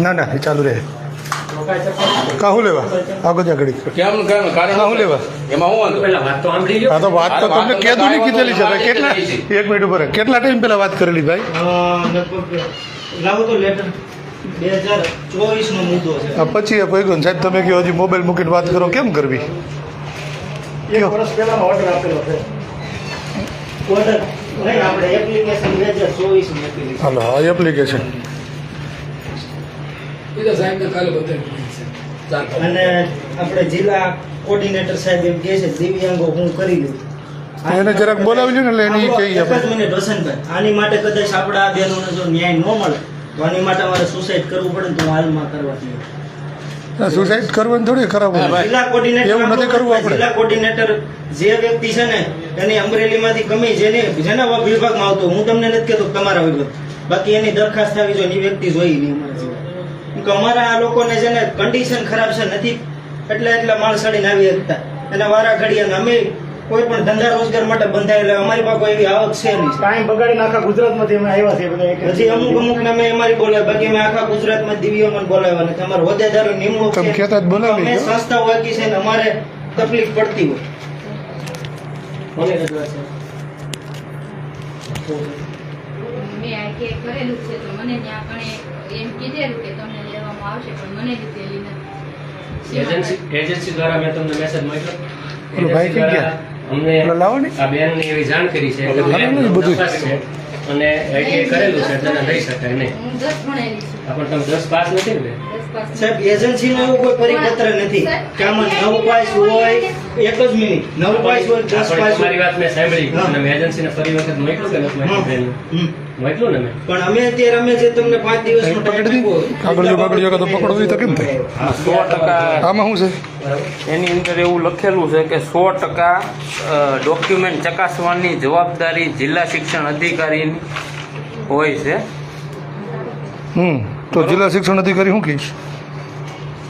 ના ના એ ચાલુ રહે કાહું લેવા આગળ જા ઘડી કાહું લેવા હા તો વાત તો તમને કીધું નહીં કીધેલી છે ભાઈ કેટલા 1 મિનિટ ઉપર કેટલા ટાઈમ પહેલા વાત કરેલી ભાઈ પછી એ પૈગો સાહેબ તમે કહો હજી મોબાઈલ મૂકીને વાત કરો કેમ કરવી હાલો હા એપ્લિકેશન અને આપણે જિલ્લા કોર્ડિનેટર સાહેબ એમ કહે છે દિવ્યાંગો હું કરી લઉં એને જરાક બોલાવી લો ને એટલે એની કહીએ મિનિટ રોશનભાઈ આની માટે કદાચ આપણા બહેનોને જો ન્યાય ન મળે તો આની માટે અમારે સુસાઇડ કરવું પડે ને તો હાલમાં કરવાથી સુસાઇડ કરવાનું થોડી ખરાબ જિલ્લા કોર્ડિનેટર એવું નથી કરવું આપણે જિલ્લા કોર્ડિનેટર જે વ્યક્તિ છે ને એની અમરેલીમાંથી ગમે જેના વિભાગમાં આવતો હું તમને નથી કહેતો તમારા વિભાગ બાકી એની દરખાસ્ત આવી જોઈએ એની વ્યક્તિ જોઈ નહીં અમારા અમારા આ લોકોને છે ને કન્ડિશન ખરાબ છે નથી એટલા માલ સડીને આવી શકતા અને વારા ઘડીએ અમે કોઈ પણ ધંધા રોજગાર માટે બંધાયેલા અમારી પાસે કોઈ એવી આવક છે નહીં ટાઈમ બગાડીને આખા ગુજરાતમાંથી અમે આવ્યા છે બધા હજી અમુક ને અમે અમારી બોલાવ્યા બાકી અમે આખા ગુજરાતમાં દિવ્યોમાં બોલાવ્યા નથી અમારા હોદ્દેદારો નિમણૂક તમે કહેતા જ બોલાવી અમે સંસ્થાઓ બાકી છે ને અમારે તકલીફ પડતી હોય મેં આ કે કરેલું છે તો મને ત્યાં કણે એમ કીધેલું કે તમને લેવામાં આવશે પણ મને લીધેલી નથી એજન્સી દ્વારા મેં તમને મેસેજ મોકલ્યો ઓલો ભાઈ કે ગયા અમને લાવો ને આ બેનની એવી જાણ કરી છે બધું અને આઈટી કરેલું છે એટલે લઈ શકાય નહીં હું 10 ભણેલી છું પણ તમે 10 પાસ નથી ને 10 પાસ સાહેબ એજન્સીનો એવો કોઈ પરિપત્ર નથી કે આમાં 9 પાસ હોય એક જ મિનિટ 9 પાસ હોય 10 પાસ તમારી વાત મેં સાંભળી અને મેં એજન્સીને ફરી વખત મોકલું કે નથી મોકલું ને મેં પણ અમે અત્યારે અમે જે તમને 5 દિવસનો પકડી દી કાગળિયો તો પકડવી તો કેમ થાય 100% આમાં શું છે એની અંદર એવું લખેલું છે કે 100% ડોક્યુમેન્ટ ચકાસવાની જવાબદારી જિલ્લા શિક્ષણ અધિકારીની હોય છે તો જિલ્લા શિક્ષણ અધિકારી શું કહીશ